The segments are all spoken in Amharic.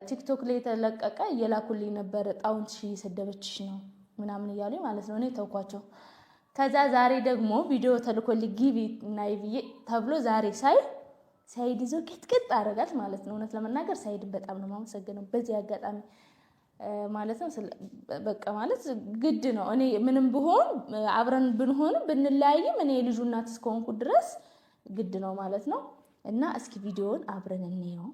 ቲክቶክ ላይ ተለቀቀ የላኩልኝ ነበር ጣውንት ሺ ሰደበችሽ ነው ምናምን እያሉኝ ማለት ነው እኔ ተውኳቸው ከዛ ዛሬ ደግሞ ቪዲዮ ተልኮልኝ ግቢ ናይ ብዬ ተብሎ ዛሬ ሳይ ሳይድ ይዞ ቅጥቅጥ አረጋት ማለት ነው እውነት ለመናገር ሳይድ በጣም ነው ማመሰግነው በዚህ አጋጣሚ ማለት ነው በቃ ማለት ግድ ነው እኔ ምንም ብሆን አብረን ብንሆን ብንላይም እኔ ልጁ እናት እስከሆንኩ ድረስ ግድ ነው ማለት ነው እና እስኪ ቪዲዮውን አብረን እንየው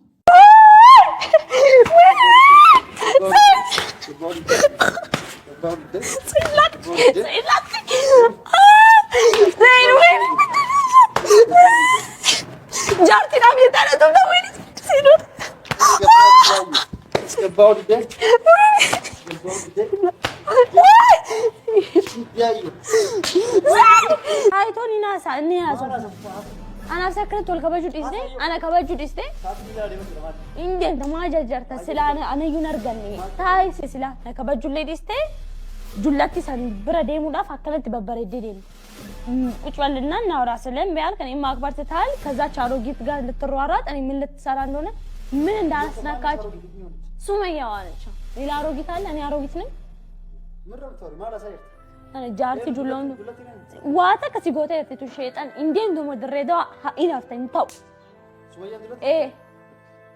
جارتي نام يتعلى دولا وين سينو about that هاي توني ناس اني انا سكرت ولا كبجود اسدي انا كبجود اسدي انت ما جرت سلا انا ينرغني تاي سلا كبجود لي اسدي جلاتي سن برديمو داف اكلت ببرديدين ቁጭ በልና እናውራ ሰለም ቢያል ከኔ ማክበር ተታል ከዛ ቻሮጊት ጋር ልትሯሯጥ እኔ ምን ልትሰራ እንደሆነ ምን እንዳስነካች ሱመያ ዋለች ሌላ አሮጊት አለ እኔ አሮጊት ነኝ ምረምቶሪ ማላ ሳይት انا جارتي جولون واتا كسيغوتا يفتو شيطان اندين دومو دريدو اينافتن تاو ايه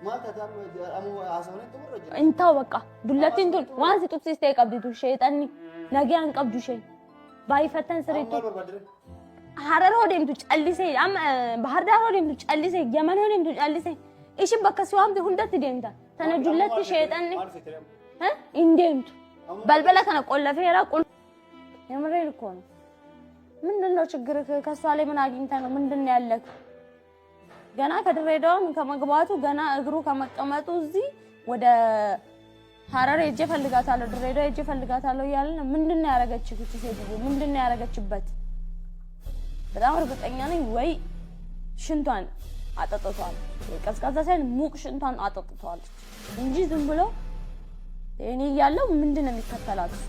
ما تدام امو عاصمه تمرج انتو بقى دلتين دول وانسي تبسيستي قبديتو شيطان نغي انقبدو شي باي فتن سريتو حرر وديمتو ጨልሴ አም ባህር ዳር وديمتو ጨልሴ የመን وديمتو ጨልሴ እሺ በከሲዋም ሁንደት ዲምታ ተነጁለት ሸይጣን እንዴምቱ በልበላ ከነ ቆለፈራ የምሬን እኮ ነው ምንድነው ችግር ከሷ ላይ ምን አግኝታ ነው ምንድነው ያለክ ገና ከድሬዳው ከመግባቱ ገና እግሩ ከመቀመጡ እዚህ ወደ ሐረር እጄ ፈልጋታለሁ ድሬዳው እጄ ፈልጋታለሁ ያለ ምንድነው ያረጋችው እቺ ሴት ምንድነው ያረጋችበት በጣም እርግጠኛ ነኝ ወይ ሽንቷን አጠጥቷል ቀዝቃዛ ሳይን ሙቅ ሽንቷን አጠጥቷል እንጂ ዝም ብሎ እኔ ያለው ምንድነው የሚከተላት እሷ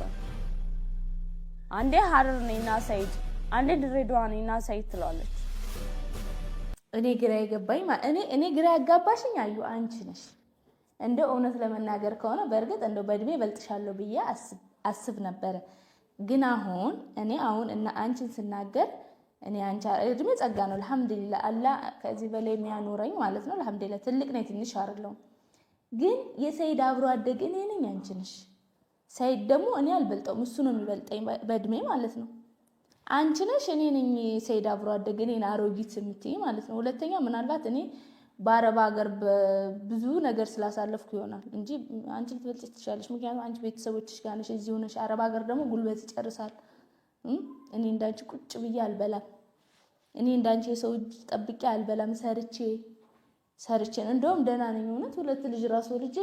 አንዴ ሐረር ነኝና ሳይድ አንዴ ድሬዳዋ ነኝና ሳይድ ትላለች እኔ ግራ ይገባኝ እኔ ግራ ያጋባሽኝ አዩ አንቺ ነሽ እንደ እውነት ለመናገር ከሆነ በርግጥ እንደው በእድሜ በልጥሻለሁ ብዬ አስብ ነበር ግን አሁን እና አንቺን ስናገር እኔ አንቺ እድሜ ጸጋ ነው አልহামዱሊላህ አላህ ከዚህ በላይ የሚያኖረኝ ማለት ነው አልহামዱሊላህ ትልቅ ነኝ ትንሽ አይደለም ግን የሰይድ አብሮ አደግ እኔ ነኝ አንቺ ነሽ ሰይድ ደግሞ እኔ አልበልጠውም እሱ ነው የሚበልጠኝ በእድሜ ማለት ነው አንቺ ነሽ እኔ ነኝ ሰይድ አብሮ አደግ እኔ አሮጊት ምትይ ማለት ነው ሁለተኛ ምናልባት እኔ ባረባ ሀገር ብዙ ነገር ስላሳለፍኩ ይሆናል እንጂ አንቺ ልትበልጪ ትችላለሽ ምክንያቱም አንቺ ቤተሰቦችሽ ጋር ነሽ እዚህ ሆነሽ አረባ ሀገር ደግሞ ጉልበት ይጨርሳል እኔ እንዳንቺ ቁጭ ብዬ አልበላም እኔ እንዳንቺ የሰው ጠብቄ አልበላም ሰርቼ እንደውም ደና ነኝ እውነት ሁለት ልጅ ራስ ወልጄ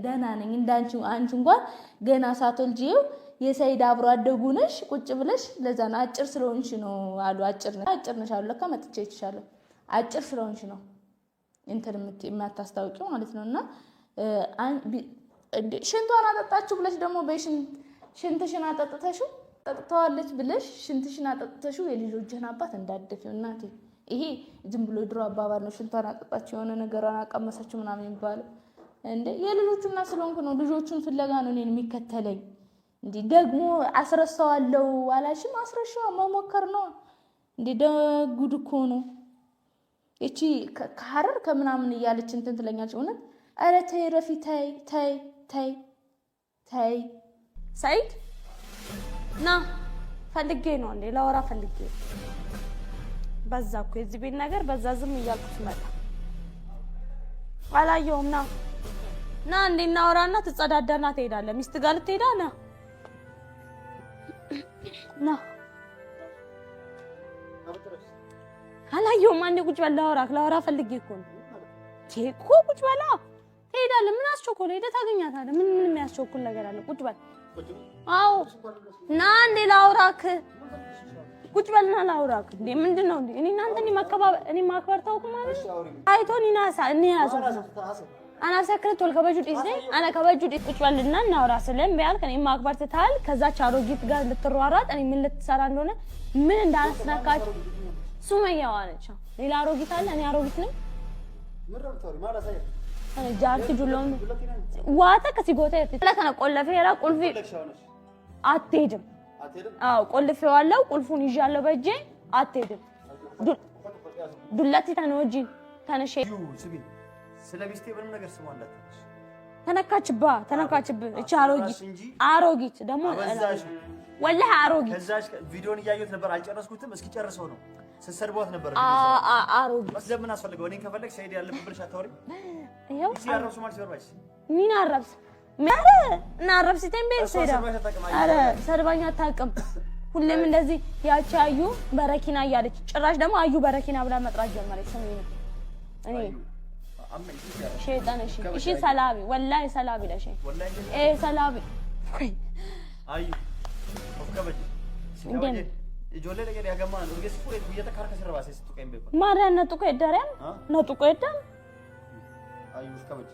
ደና ነኝ እንዳንቺ አንቺ እንኳን ገና ሳትወልጂው የሰይድ አብሮ አደጉ ነሽ ቁጭ ብለሽ ለዛ ነው አጭር ስለሆንሽ ነው አሉ አጭር ነሽ አሉ ለካ መጥቼ ይችላል አጭር ስለሆንሽ ነው እንትን የማታስታውቂው ማለት ነውና ሽንቷን አጠጣችሁ ብለሽ ደግሞ ሽንትሽን አጠጥተሽው ጠጥተዋለች ብለሽ ሽንትሽን አጠጥተሽው የልጆችህን አባት እንዳደፈው እናቴ ይሄ ዝም ብሎ ድሮ አባባል ነው ሽንቷን አጠጣችሁ የሆነ ነገራን አቀመሰችው ምናምን ይባላል እንዴ የልጆቹና ስለሆንኩ ነው ልጆቹን ፍለጋ ነው እኔን የሚከተለኝ እንዴ ደግሞ አስረሳዋለሁ አላሽም አስረሻው መሞከር ነው እንዴ ጉድ እኮ ነው እቺ ከሐረር ከምናምን እያለች እንትን ትለኛለች እውነት አረ ተይ ረፊ ተይ ሰይድ ና ፈልጌ ነው እንዴ ላወራ ፈልጌ በዛኩ የዚህ ቤት ነገር በዛ ዝም እያልኩት መጣ አላየውም ና እንዴ እናወራና ትጸዳዳና ትሄዳለህ ሚስት ጋር ልትሄዳ ና አላየውም አንዴ ቁጭ በል ላወራ ፈልጌ እኮ ነው ኬኮ ቁጭ በላ ትሄዳለህ ምን አስቸኮለ ሄደህ ታገኛታለህ ምን የሚያስቸኩል ነገር አለ ቁጭ በል አው ና እንዴ ላውራክ ቁጭ በልና ላውራክ እንዴ ምንድነው እንዴ እኔ እናንተ እኔ ማክበር ታውቁ ማለት አይቶኒ ናሳ እኔ ያዘው انا سكرت ولا كبجود اسدي انا كبجود ቁጭ በልና እናውራ ሰለም ቢያል ከኔ ማክበር ተታል ከዛ ቻሮጊት ጋር ልትሯሯጥ እኔ ምን ልትሰራ እንደሆነ ምን እንዳስነካች ሱመያ ዋለች ሌላ አሮጊት አለ እኔ አሮጊት ነኝ ምረምቶሪ ማላ ሳይት أنا جارتي جلون واتك سيجوتة لك أنا قول فيها قول في أتيجم قول في والله قول فوني جالو بيجي أتيجم دلتي تنوجين تنا شيء سلاميستي بنو نجار سمعنا تناكاتشبا إيش عروقيت دمو ولا عروقيت كذاش فيديو نيجايوت نبر على جرس كنت مسكين جرس هونو سسربوات نبر عروقيت بس لما الناس فلقوا وين كفلك سيدي على ببلش هتوري يو يصير عرب سمار سير بايس مين عرب نعرف ستين بين سيرة أره سربانيا تاكم كل من الذي يأتي بركينا يارج راش دم أيو بركينا بلا متراجع مري سمينه أني شيطان شيء سلابي والله سلابي لا شيء إيه سلابي أيو أفكار جولة لقى يا جماعة نرجس فوري بيجي تكارك سر باسي ستوكين بيكون ما رأنا نتوكي درين نتوكي دم أيو أفكار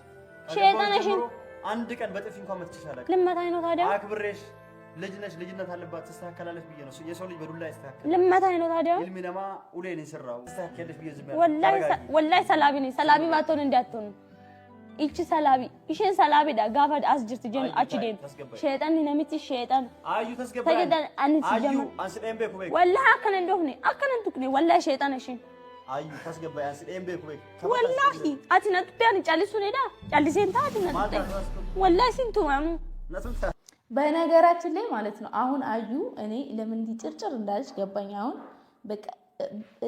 شيطان شيء عندك أن بتفين كم تشارك لما تاينو تاديا أكبرش لجنة هالبات تستحقلش بيجي يسولي بدولا يستحق لما تاينو تاديا علمنا ما أولين يسرّا تستحقلش بيجي زمان والله سلابي ما تون نداتون إيش سلابي إيشين سلابي دا قافد أسجرت جن أشدين شيطان نمتي شيطان أيو تسقى تجد أن أيو أنسل إم بيكو بيك والله أكن ندهني أكن نتوكني والله شيطان إيشين أيو تسقى بيا أنسل إم بيكو بيك والله أتينا تبيعني جالس سنيدا جالس أنت أتينا والله سنتو مامو በነገራችን ላይ ማለት ነው አሁን አዩ እኔ ለምን እንዲጭርጭር እንዳልሽ ገባኝ አሁን በቃ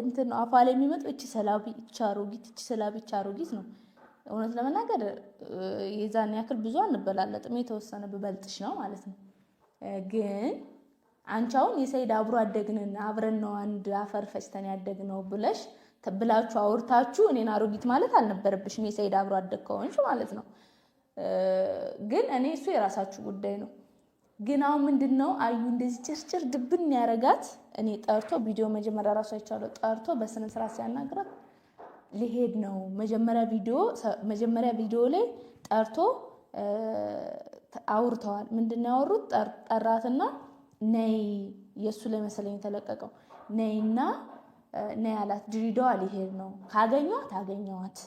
እንትን አፋ ላይ የሚመጣው እቺ ሰላቢ እቺ አሮጊት ነው እውነት ለመናገር የዛን ያክል ብዙ አንበላለጥም የተወሰነ በበልጥሽ ነው ማለት ነው ግን አንቻውን የሰይድ አብሮ አደግንና አብረን ነው አንድ አፈር ፈጭተን ያደግነው ብላችሁ አውርታችሁ እኔን አሮጊት ማለት አልነበረብሽም የሰይድ አብሮ አደግ ከሆንሽ ማለት ነው ግን እኔ እሱ የራሳችሁ ጉዳይ ነው ግን አሁን ምንድነው አዩ እንደዚህ ጭርጭር ድብን ያረጋት እኔ ጠርቶ ቪዲዮ መጀመሪያ ራሱ አይቻለው ጠርቶ በስነ ስርዓት ሲያናግራት ሊሄድ ነው መጀመሪያ ቪዲዮ ላይ ጠርቶ አውርተዋል ምንድነው ያወሩት ጠራትና ነይ የሱ ላይ መሰለኝ ተለቀቀው ነይና ነይ አላት ድሪዳዋ ሊሄድ ነው ካገኘዋት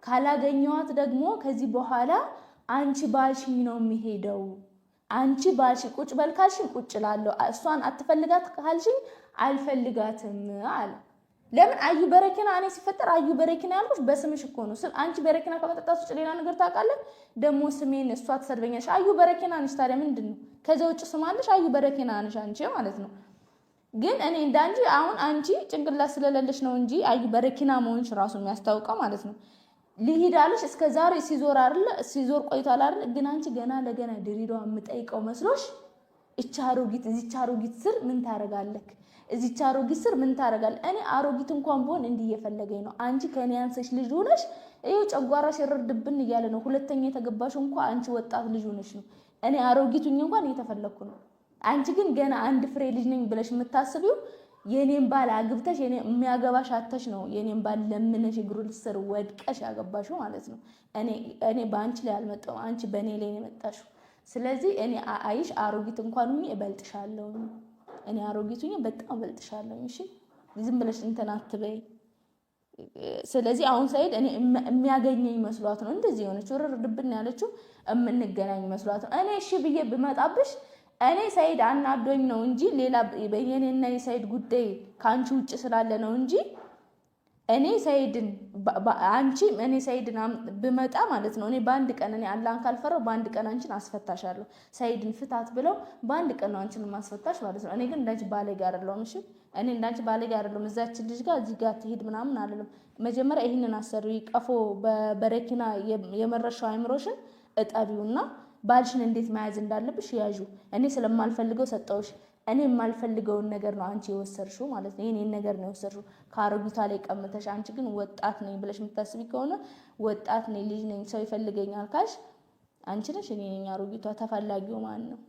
ካላገኘዋት ደግሞ ከዚህ በኋላ አንቺ ባልሽኝ ነው የሚሄደው አንቺ ባልሽ ቁጭ በልካልሽኝ ቁጭ ላለው እሷን አትፈልጋት ካልሽኝ አልፈልጋትም አለ ለምን አዩ በረኪና እኔ ሲፈጠር አዩ በረኪና ያልኩሽ በስምሽ እኮ ነው አንቺ በረኪና ከመጠጣት ውጭ ሌላ ነገር ታውቃለህ ደግሞ ስሜን እሷ ተሰድበኛሽ አዩ በረኪና ነሽ ታዲያ ምንድነው ከዛ ውጭ ስማለሽ አዩ በረኪና ነሽ አንቺ ማለት ነው ግን እኔ እንዳንጂ አሁን አንቺ ጭንቅላት ስለሌለሽ ነው እንጂ አዩ በረኪና መሆንሽ ራሱ የሚያስታውቀው ማለት ነው ሊሂዳልሽ እስከ ዛሬ ሲዞር ቆይቷል አይደል ግን አንቺ ገና ለገና ድሪዳዋ የምጠይቀው መስሎሽ እዚህ አሮጊት ስር ምን ታረጋለክ እዚህ አሮጊት ስር ምን ታረጋለህ እኔ አሮጊት እንኳን ቢሆን እንዲህ እየፈለገኝ ነው አንቺ ከኔ አንሰሽ ልጅ ሆነሽ ይሄው ጨጓራሽ ይረድብን እያለ ነው ሁለተኛ የተገባሽ እንኳን አንቺ ወጣት ልጅ ሆነሽ ነው እኔ አሮጊቱኝ እንኳን እየተፈለኩ ነው አንቺ ግን ገና አንድ ፍሬ ልጅ ነኝ ብለሽ የምታስቢው የኔን ባል አግብተሽ የኔ የሚያገባሽ አተሽ ነው የኔን ባል ለምነሽ እግሩ ልስር ወድቀሽ ያገባሽው ማለት ነው እኔ ባንቺ ላይ አልመጣው አንቺ በኔ ላይ ነው የመጣሽው ስለዚህ እኔ አይሽ አሮጊት እንኳን ሆኜ እበልጥሻለሁ እኔ አሮጊቱኝ በጣም እበልጥሻለሁ እሺ ዝም ብለሽ እንትን አትበይ ስለዚህ አሁን ሰይድ እኔ የሚያገኘኝ መስሏት ነው እንደዚህ ሆነች ወረርድብን ያለችው እምንገናኝ መስሏት ነው እኔ እሺ ብዬ ብመጣብሽ እኔ ሰይድ አናዶኝ ነው እንጂ ሌላ በየኔና የሰይድ ጉዳይ ካንቺ ውጭ ስላለ ነው እንጂ እኔ ሰይድን ብመጣ ማለት ነው እኔ ባንድ ቀን እኔ አላህን ካልፈራው ባንድ ቀን አንቺን አስፈታሻለሁ ሰይድን ፍታት ብለው ባንድ ቀን ነው አንቺን ማስፈታሽ ማለት ነው እኔ ግን እንዳንቺ ባለጌ አይደለሁም እሺ እኔ እንዳንቺ ባለጌ አይደለሁም እዛች ልጅ ጋር እዚህ ጋር ትሄድ ምናምን አይደለም መጀመሪያ ይሄንን አሰሪው ቀፎ በበረኪና የመረሻው አይምሮሽን እጠቢውና ባልሽን እንዴት መያዝ እንዳለብሽ ያዡ እኔ ስለማልፈልገው ሰጠውሽ እኔ የማልፈልገውን ነገር ነው አንቺ የወሰርሽው ማለት ነው የኔን ነገር ነው የወሰርሽው ካሮጊቷ ላይ ቀምተሽ አንቺ ግን ወጣት ነኝ ብለሽ የምታስቢ ከሆነ ወጣት ነኝ ልጅ ነኝ ሰው ይፈልገኛል ካልሽ አንቺ ነሽ እኔ ነኝ አሮጊቷ ተፈላጊው ማን ነው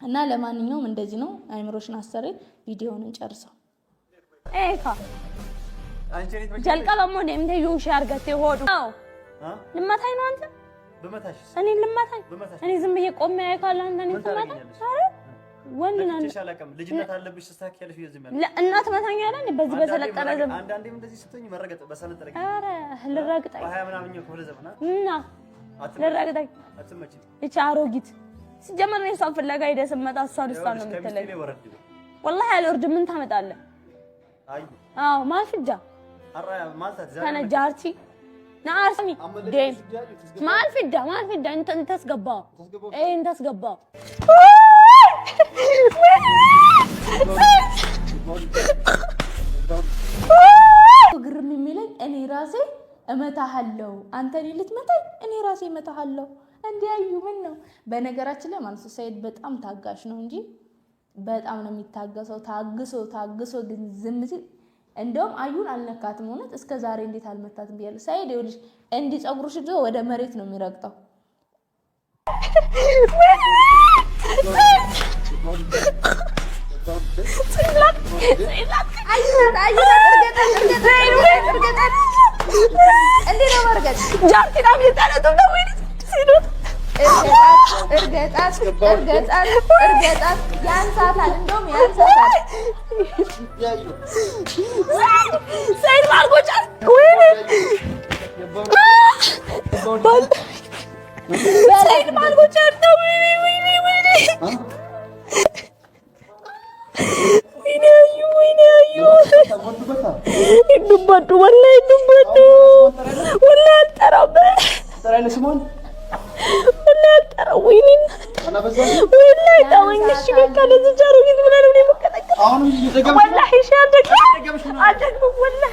እና ለማንኛውም እንደዚህ ነው አይምሮሽን አሰሪ ቪዲዮውን እንጨርሰው ኤካ አንቺ ነኝ ጀልቀበሞ ደምተ ዩሽ አርገቴ ሆዱ ነው ልማታይ ነው አንተ በመታሽ እኔ ልማታይ እኔ ዝም ብዬ ቆሜ አይካለ አንተ ነኝ ተማታ አረ ወንድና ተሻላቀም ልጅነት አለብሽ ተስተካክያለሽ ይዝም ያለ ለእናት መታኛለ እንዴ በዚህ በሰለጠነ ዘመን አንዳንዴም እንደዚህ ስትሆኝ መረገጥ በሰለጠነ አረ ልረግጠኝ በ20 ምናምን ክፍለ ዘመን እና ልረግጠኝ አትመጪ እቺ አሮጊት ሲጀመር ነው እሷን ፍለጋ ሄደ ስመጣ እሷን ነው የምትለኝ والله አልወርድ ምን ታመጣለህ አይ አዎ ማልፍጃ አራ ማልታት ዛሬ ተነጃርቲ ናአርሰሚ ደም ማልፍጃ እንትን ተስገባ እንትን ተስገባ ግርም የሚለኝ እኔ ራሴ እመታሃለሁ አንተ እኔ ልትመታኝ እኔ ራሴ እመታሃለሁ እንዲያዩ ምን ነው በነገራችን ላይ ማለት ሰይድ በጣም ታጋሽ ነው እንጂ በጣም ነው የሚታገሰው ታግሶ ግን ዝም ሲል እንደውም አዩን አልነካትም ሆነት እስከ ዛሬ እንዴት አልመታትም ቢያለ ሰይድ ይኸውልሽ እንዲ ጸጉሩሽ ይዞ ወደ መሬት ነው የሚረግጠው እርገጣት ያንሳታል እንደውም ያንሳታል ሰይድ ማልጎጫት ወይኔ ሰይድ ማልጎጫት ነው ወይኔ ዱባዱ ወላሂ አልጠራም ወይኔ ወላሂ ታወኝ እሺ በቃ ለዚህ ጃሮ ግን ምን አለው ነው ወላሂ ሻደግ አደግ ወላሂ